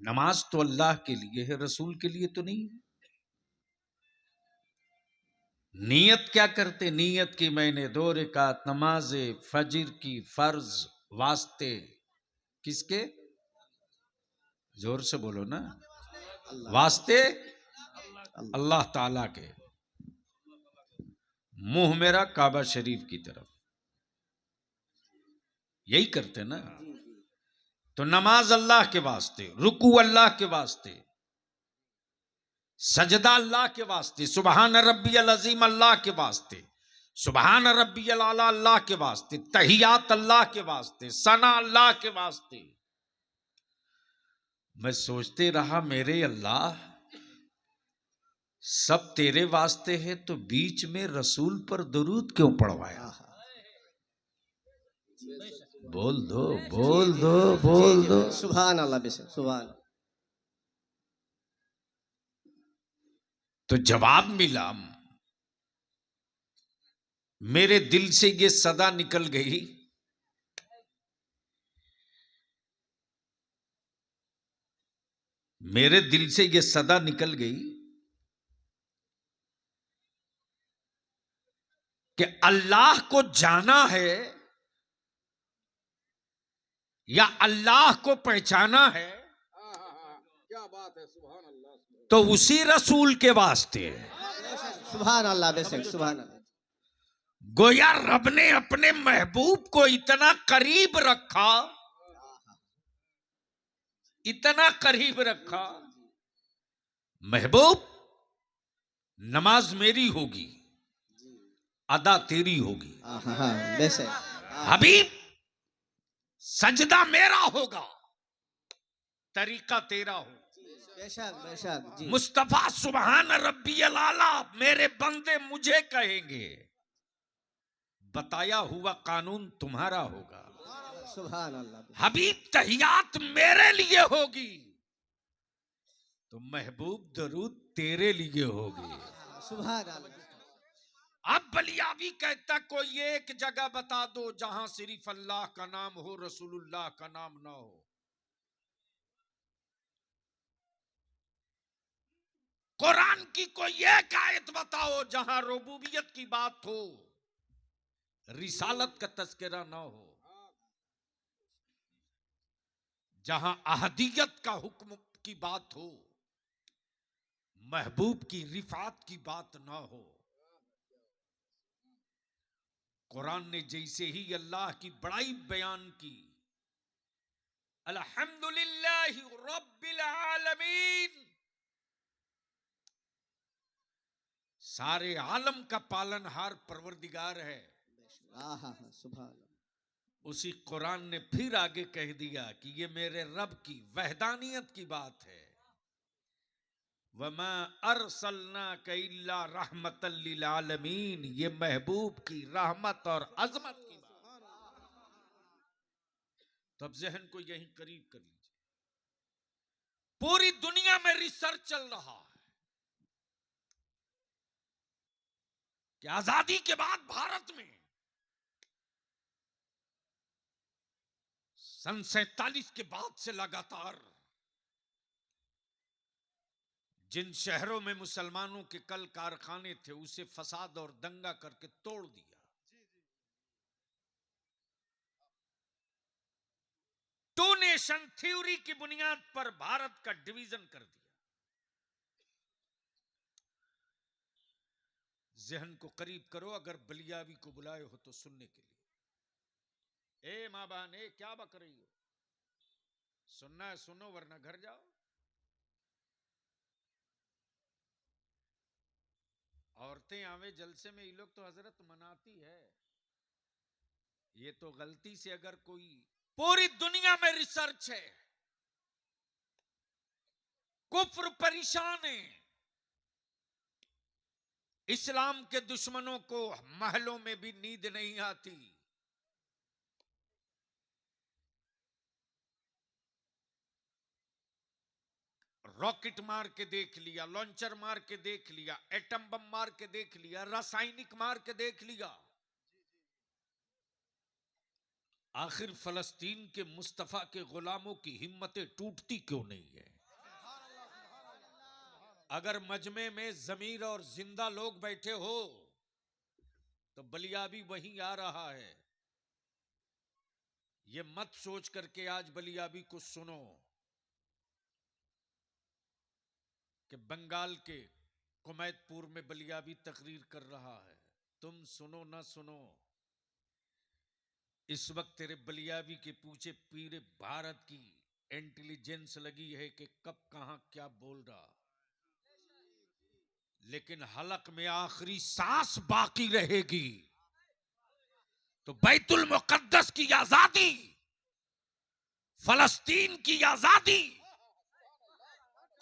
नमाज तो अल्लाह के लिए है, रसूल के लिए तो नहीं है। नीयत क्या करते? नीयत की मैंने 2 रकात नमाज फजर की फर्ज वास्ते किसके? जोर से बोलो ना। वास्ते अल्लाह ताला के। मुंह मेरा काबा शरीफ की तरफ, यही करते ना। तो नमाज अल्लाह के वास्ते, रुकू अल्लाह के वास्ते, सजदा अल्लाह के वास्ते, सुबहान रब्बियल अजीम अल्लाह के वास्ते, सुबहान रब्बियल आला अल्लाह के वास्ते, तहियात अल्लाह के वास्ते, सना अल्लाह के वास्ते। मैं सोचते रहा मेरे अल्लाह सब तेरे वास्ते है, तो बीच में रसूल पर दुरूद क्यों पढ़वाया? बोल दो, बोल दो, बोल दो। सुभान अल्लाह, बेशक सुभान। तो जवाब मिला, मेरे दिल से ये सदा निकल गई, मेरे दिल से ये सदा निकल गई कि अल्लाह को जाना है या अल्लाह को पहचाना है, क्या बात है, सुभान अल्लाह। तो उसी रसूल के वास्ते है। सुभान अल्लाह, बेशक सुभान अल्लाह। गोया रब ने अपने महबूब को इतना करीब रखा, इतना करीब रखा, महबूब नमाज मेरी होगी, अदा तेरी होगी, बेशक हबीब सजदा मेरा होगा, तरीका तेरा होगा। बेशक बेशक जी। मुस्तफा सुबहान रब्बियल आला मेरे बंदे मुझे कहेंगे, बताया हुआ कानून तुम्हारा होगा। सुभान अल्लाह। हबीब तहियात मेरे लिए होगी, तो महबूब दरूद तेरे लिए होगी। सुभान अल्लाह। अब बलियावी कहता कोई एक जगह बता दो जहां सिर्फ अल्लाह का नाम हो, रसूलुल्लाह का नाम ना हो। कुरान की कोई एक आयत बताओ जहां रुबूबियत की बात हो, रिसालत का तस्करा ना हो, जहां अहदियत का हुक्म की बात हो, महबूब की रिफात की बात ना हो। कुरान ने जैसे ही अल्लाह की बड़ाई बयान की, अल्हम्दुलिल्लाहि रब्बिल आलमीन, सारे आलम का पालनहार परवरदिगार है, सुभान। उसी कुरान ने फिर आगे कह दिया कि ये मेरे रब की वहदानियत की बात है। वमा अरसलनाका इल्ला रहमतल लिल आलमीन, ये महबूब की रहमत और अजमत की बात। तब जहन को यहीं करीब कर लीजिए। पूरी दुनिया में रिसर्च चल रहा है कि आजादी के बाद भारत में सन 47 के बाद से लगातार जिन शहरों में मुसलमानों के कल कारखाने थे, उसे फसाद और दंगा करके तोड़ दिया। टू नेशन थ्योरी की बुनियाद पर भारत का डिवीजन कर दिया। जहन को करीब करो, अगर बलियावी को बुलाए हो तो सुनने के लिए। ए मां बहन, ए क्या बक रही हो? सुनना है सुनो, वरना घर जाओ। औरतें आवे जलसे में, ये लोग तो हजरत मनाती है। ये तो गलती से अगर कोई, पूरी दुनिया में रिसर्च है, कुफ्र परेशान है, इस्लाम के दुश्मनों को महलों में भी नींद नहीं आती। रॉकेट मार के देख लिया, लॉन्चर मार के देख लिया, एटम बम मार के देख लिया, रासायनिक मार के देख लिया। आखिर फलस्तीन के मुस्तफा के गुलामों की हिम्मतें टूटती क्यों नहीं है? अगर मजमे में जमीर और जिंदा लोग बैठे हो तो बलियाबी वहीं आ रहा है। ये मत सोच करके आज बलियाबी को सुनो कि बंगाल के कुमैतपुर में बलियाबी तकरीर कर रहा है। तुम सुनो ना सुनो, इस वक्त तेरे बलियाबी के पूछे पूरे भारत की इंटेलिजेंस लगी है कि कब कहां क्या बोल रहा। लेकिन हलक में आखिरी सांस बाकी रहेगी तो बैतुल मुकद्दस की आजादी, फलस्तीन की आजादी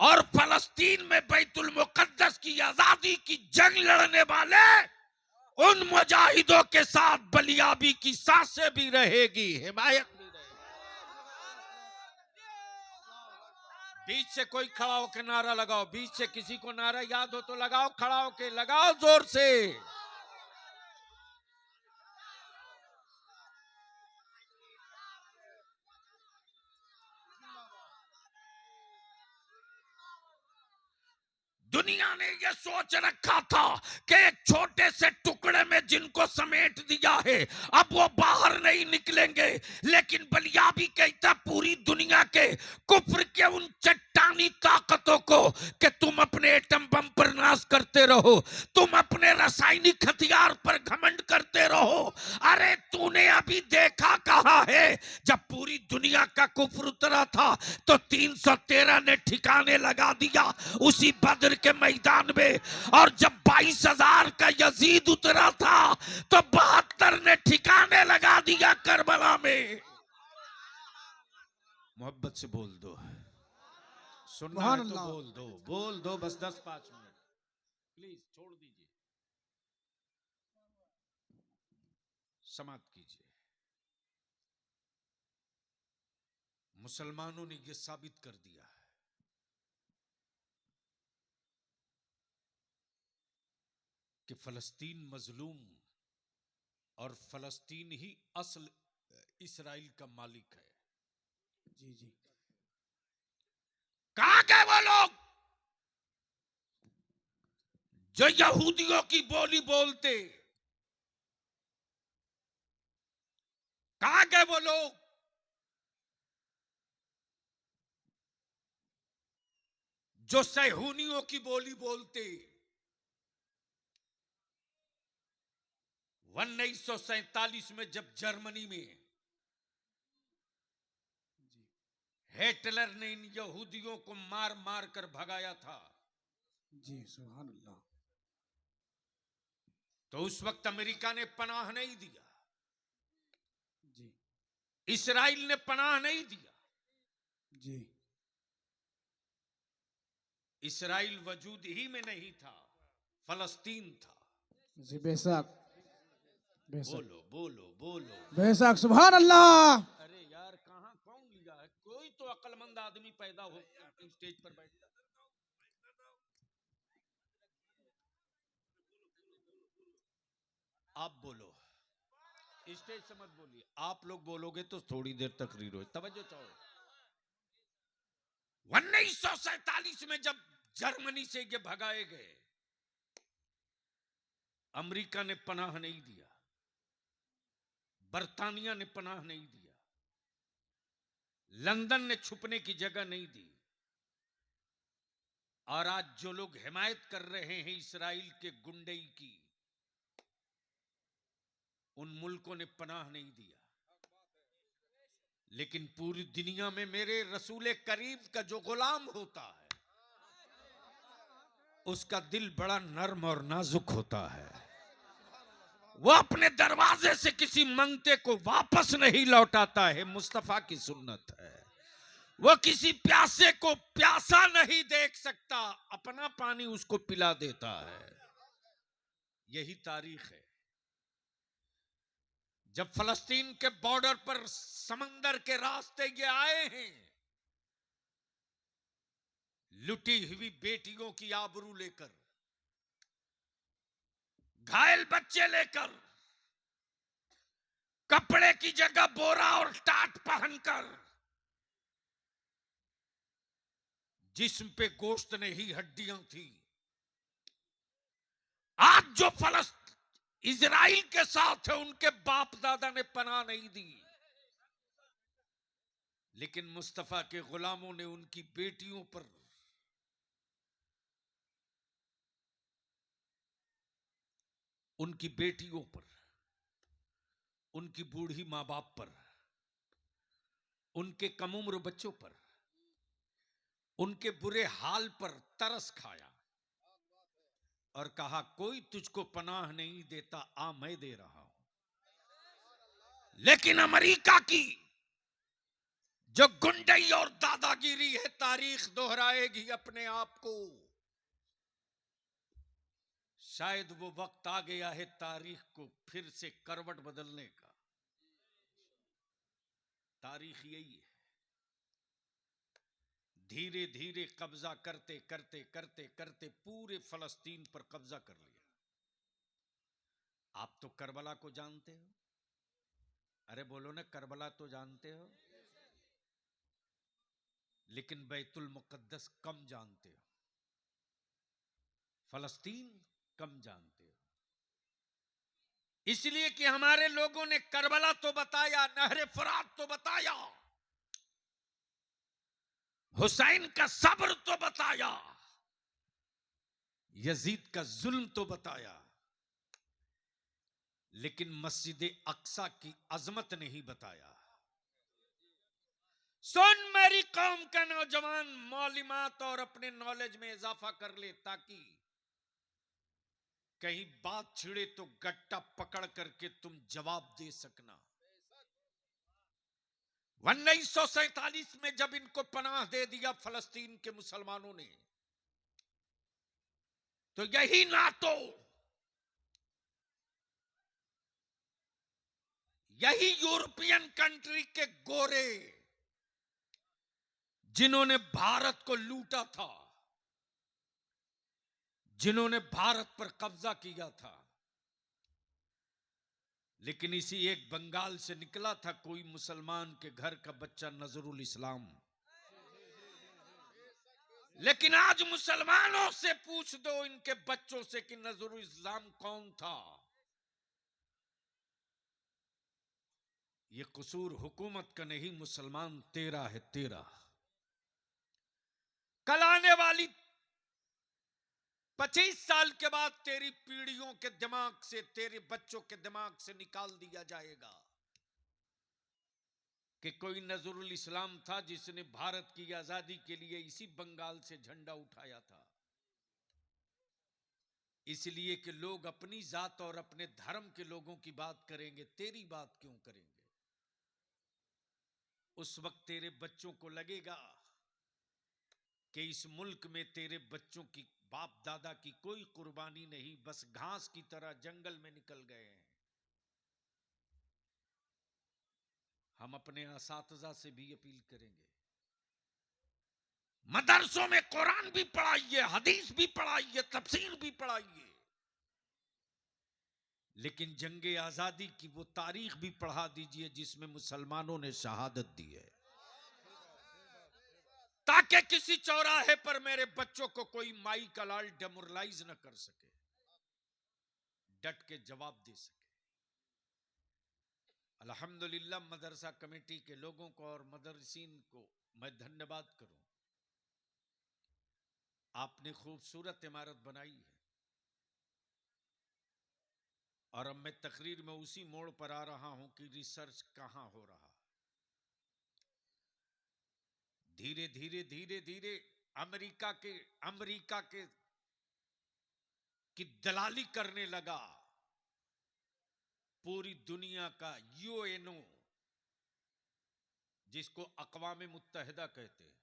और फलस्तीन में बैतुल मुकद्दस की आजादी की जंग लड़ने वाले उन मुजाहिदों के साथ बलियाबी की सांसें भी रहेगी, हिमायत भी रहेगी। बीच से कोई खड़ा होकर नारा लगाओ, बीच से किसी को नारा याद हो तो लगाओ, खड़ा होकर लगाओ जोर से। दुनिया ने यह सोच रखा था कि एक छोटे से टुकड़े में जिनको समेट दिया है अब वो बाहर नहीं निकलेंगे, लेकिन बलियाबी कहता पूरी दुनिया के कुफ्र के उन चट्टानी ताकतों को कि तुम अपने एटम बम पर नाश करते रहो, तुम अपने रासायनिक हथियार पर घमंड करते रहो। अरे तूने अभी देखा कहा है जब पूरी दुनिया का कुफ्र उतरा था तो 313 ने ठिकाने लगा दिया उसी बद्र के मैदान में, और जब 22,000 का यजीद उतरा था तो 72 ने ठिकाने लगा दिया करबला में। मोहब्बत से बोल दो, सुनना है तो बोल दो बस 10-5 मिनट प्लीज छोड़ दीजिए, समाप्त कीजिए। मुसलमानों ने यह साबित कर दिया है कि फलस्तीन मजलूम और फलस्तीन ही असल इसराइल का मालिक है। जी जी। कहां गए वो लोग जो यहूदियों की बोली बोलते? कहां गए वो लोग जो सहूनियों की बोली बोलते? 1947 में जब जर्मनी में हिटलर ने इन यहूदियों को मार मार कर भगाया था, जी सुभान अल्लाह, तो उस वक्त अमेरिका ने पनाह नहीं दिया, जी इसराइल ने पनाह नहीं दिया। जी इसराइल वजूद ही में नहीं था, फलस्तीन था। जी, बेशक बेशक बोलो बोलो बोलो। बेशक सुभान अल्लाह। अरे यार कहां कौन लिया है? कोई तो अक्लमंद आदमी पैदा हो स्टेज पर बैठता। आप बोलो, स्टेज से मत बोलिए, आप लोग बोलोगे तो थोड़ी देर तकरीर हो। तवज्जो चाहो। 1947 में जब जर्मनी से ये भगाए गए, अमेरिका ने पनाह नहीं दिया, बर्तानिया ने पनाह नहीं दिया, लंदन ने छुपने की जगह नहीं दी, और आज जो लोग हिमायत कर रहे हैं इसराइल के गुंडई की, उन मुल्कों ने पनाह नहीं दिया। लेकिन पूरी दुनिया में मेरे रसूल करीम का जो गुलाम होता है उसका दिल बड़ा नर्म और नाजुक होता है। वो अपने दरवाजे से किसी मंगते को वापस नहीं लौटाता है, मुस्तफा की सुन्नत है। वो किसी प्यासे को प्यासा नहीं देख सकता, अपना पानी उसको पिला देता है। यही तारीख है। जब फलस्तीन के बॉर्डर पर समंदर के रास्ते ये आए हैं, लुटी हुई बेटियों की आबरू लेकर, घायल बच्चे लेकर, कपड़े की जगह बोरा और टाट पहनकर जिस्म पे गोश्त नहीं हड्डियां थी। आज जो इजराइल के साथ है उनके बाप दादा ने पनाह नहीं दी, लेकिन मुस्तफा के गुलामों ने उनकी बेटियों पर, उनकी बेटियों पर, उनकी बूढ़ी मां बाप पर, उनके कम उम्र बच्चों पर, उनके बुरे हाल पर तरस खाया और कहा कोई तुझको पनाह नहीं देता, आ मैं दे रहा हूं। लेकिन अमेरिका की जो गुंडई और दादागिरी है, तारीख दोहराएगी अपने आप को। शायद वो वक्त आ गया है तारीख को फिर से करवट बदलने का। तारीख यही है, धीरे धीरे कब्जा करते करते करते करते पूरे फलस्तीन पर कब्जा कर लिया। आप तो करबला को जानते हो, अरे बोलो ना, करबला तो जानते हो, लेकिन बैतुल मुकद्दस कम जानते हो, फलस्तीन कम जानते हो। इसलिए कि हमारे लोगों ने करबला तो बताया, नहरे फरात तो बताया, हुसैन का सब्र तो बताया, यजीद का जुल्म तो बताया, लेकिन मस्जिद अक्सा की अजमत नहीं बताया। सुन मेरी कौम का नौजवान, मालूमात और अपने नॉलेज में इजाफा कर ले, ताकि कहीं बात छिड़े तो गट्टा पकड़ करके तुम जवाब दे सकना। 1947 में जब इनको पनाह दे दिया फलस्तीन के मुसलमानों ने, तो यही नाटो, यही यूरोपियन कंट्री के गोरे जिन्होंने भारत को लूटा था, जिन्होंने भारत पर कब्जा किया था, लेकिन इसी एक बंगाल से निकला था कोई मुसलमान के घर का बच्चा, नजरुल इस्लाम। लेकिन आज मुसलमानों से पूछ दो इनके बच्चों से कि नजरुल इस्लाम कौन था। ये कसूर हुकूमत का नहीं, मुसलमान तेरा है, तेरा। कल आने वाली 25 साल के बाद तेरी पीढ़ियों के दिमाग से, तेरे बच्चों के दिमाग से निकाल दिया जाएगा कि कोई नजरुल इस्लाम था जिसने भारत की आजादी के लिए इसी बंगाल से झंडा उठाया था। इसलिए कि लोग अपनी जात और अपने धर्म के लोगों की बात करेंगे, तेरी बात क्यों करेंगे। उस वक्त तेरे बच्चों को लगेगा कि इस मुल्क में तेरे बच्चों की, बाप दादा की कोई कुर्बानी नहीं, बस घास की तरह जंगल में निकल गए हैं। हम अपने असातिज़ा से भी अपील करेंगे, मदरसों में कुरान भी पढ़ाइए, हदीस भी पढ़ाइए, तफसीर भी पढ़ाइए, लेकिन जंगे आजादी की वो तारीख भी पढ़ा दीजिए जिसमें मुसलमानों ने शहादत दी है, ताकि किसी चौराहे पर मेरे बच्चों को कोई माई का लाल डेमोरलाइज न कर सके, डट के जवाब दे सके। अल्हम्दुलिल्लाह मदरसा कमेटी के लोगों को और मदरसीन को मैं धन्यवाद करूं। आपने खूबसूरत इमारत बनाई है और अब मैं तकरीर में उसी मोड़ पर आ रहा हूं कि रिसर्च कहां हो रहा। धीरे धीरे धीरे धीरे अमेरिका के की दलाली करने लगा पूरी दुनिया का यूएनओ, जिसको अक़वाम मुत्तहिदा कहते हैं।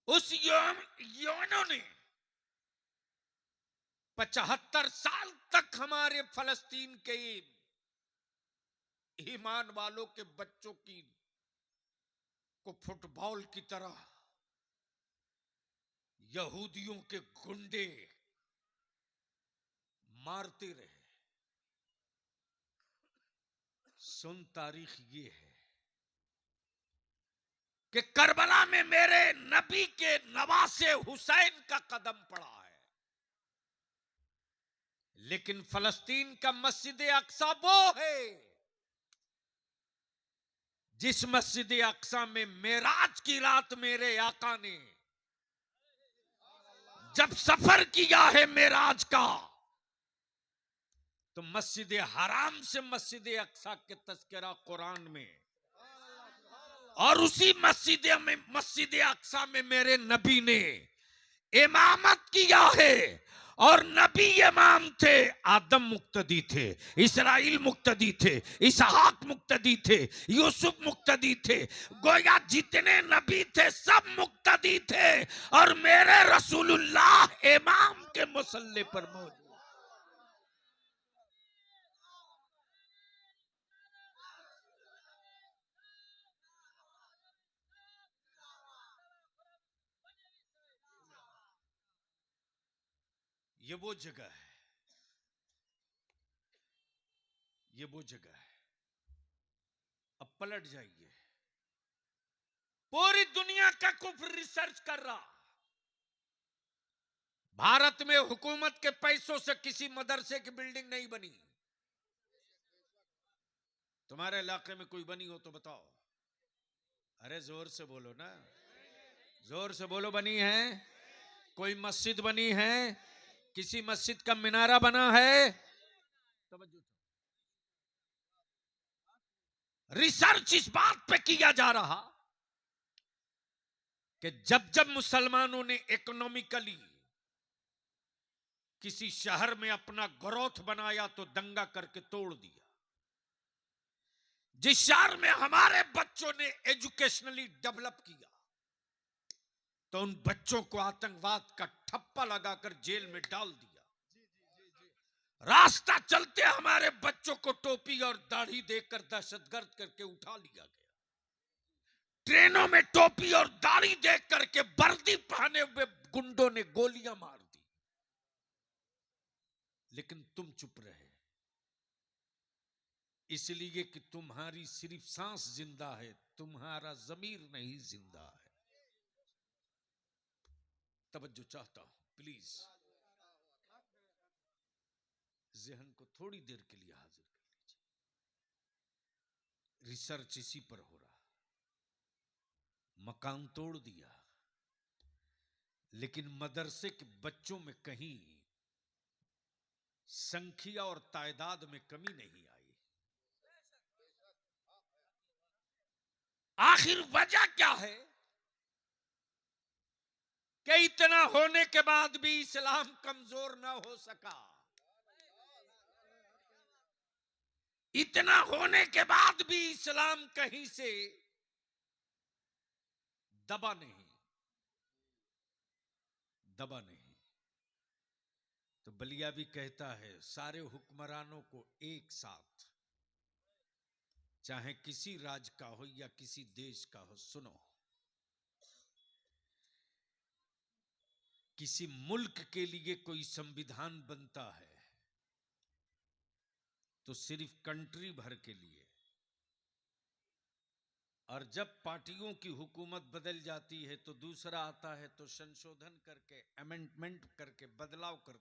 उस यूएनओ ने 75 साल तक हमारे फलस्तीन के ईमान वालों के बच्चों की को फुटबॉल की तरह यहूदियों के गुंडे मारते रहे। सुन, तारीख ये है कि करबला में मेरे नबी के नवासे हुसैन का कदम पड़ा है, लेकिन फलस्तीन का मस्जिद अक्सा वो है जिस मस्जिद अक्सा में मेराज की रात मेरे आका ने जब सफर किया है मेराज का, तो मस्जिद हराम से मस्जिद अक्सा के तस्करा कुरान में, और उसी मस्जिद अक्सा में मेरे नबी ने इमामत किया है। और नबी इमाम थे, आदम मुक्तदी थे, इसराइल मुक्तदी थे, इसहाक मुक्तदी थे, यूसुफ मुक्तदी थे, गोया जितने नबी थे सब मुक्तदी थे, और मेरे रसूलुल्लाह इमाम के मुसल्ले पर मौजूद। ये वो जगह है, ये वो जगह है। अब पलट जाइए, पूरी दुनिया का कुफ्र रिसर्च कर रहा, भारत में हुकूमत के पैसों से किसी मदरसे की बिल्डिंग नहीं बनी। तुम्हारे इलाके में कोई बनी हो तो बताओ। अरे जोर से बोलो ना, जोर से बोलो। बनी है? कोई मस्जिद बनी है? किसी मस्जिद का मीनारा बना है? रिसर्च इस बात पे किया जा रहा कि जब जब मुसलमानों ने इकोनॉमिकली किसी शहर में अपना ग्रोथ बनाया तो दंगा करके तोड़ दिया। जिस शहर में हमारे बच्चों ने एजुकेशनली डेवलप किया तो उन बच्चों को आतंकवाद का ठप्पा लगाकर जेल में डाल दिया। रास्ता चलते हमारे बच्चों को टोपी और दाढ़ी देकर दहशतगर्द करके उठा लिया गया। ट्रेनों में टोपी और दाढ़ी देख करके वर्दी पहने हुए गुंडों ने गोलियां मार दी, लेकिन तुम चुप रहे इसलिए कि तुम्हारी सिर्फ सांस जिंदा है, तुम्हारा जमीर नहीं जिंदा है। तवज्जो चाहता हूं, प्लीज जहन को थोड़ी देर के लिए हाजिर कर लीजिए। रिसर्च इसी पर हो रहा, मकान तोड़ दिया, लेकिन मदरसे के बच्चों में कहीं संख्या और तादाद में कमी नहीं आई। आखिर वजह क्या है कि इतना होने के बाद भी इस्लाम कमजोर ना हो सका? इतना होने के बाद भी इस्लाम कहीं से दबा नहीं, दबा नहीं। तो बलिया भी कहता है सारे हुक्मरानों को एक साथ, चाहे किसी राज्य का हो या किसी देश का हो, सुनो, किसी मुल्क के लिए कोई संविधान बनता है तो सिर्फ कंट्री भर के लिए, और जब पार्टियों की हुकूमत बदल जाती है तो दूसरा आता है तो संशोधन करके, अमेंडमेंट करके, बदलाव कर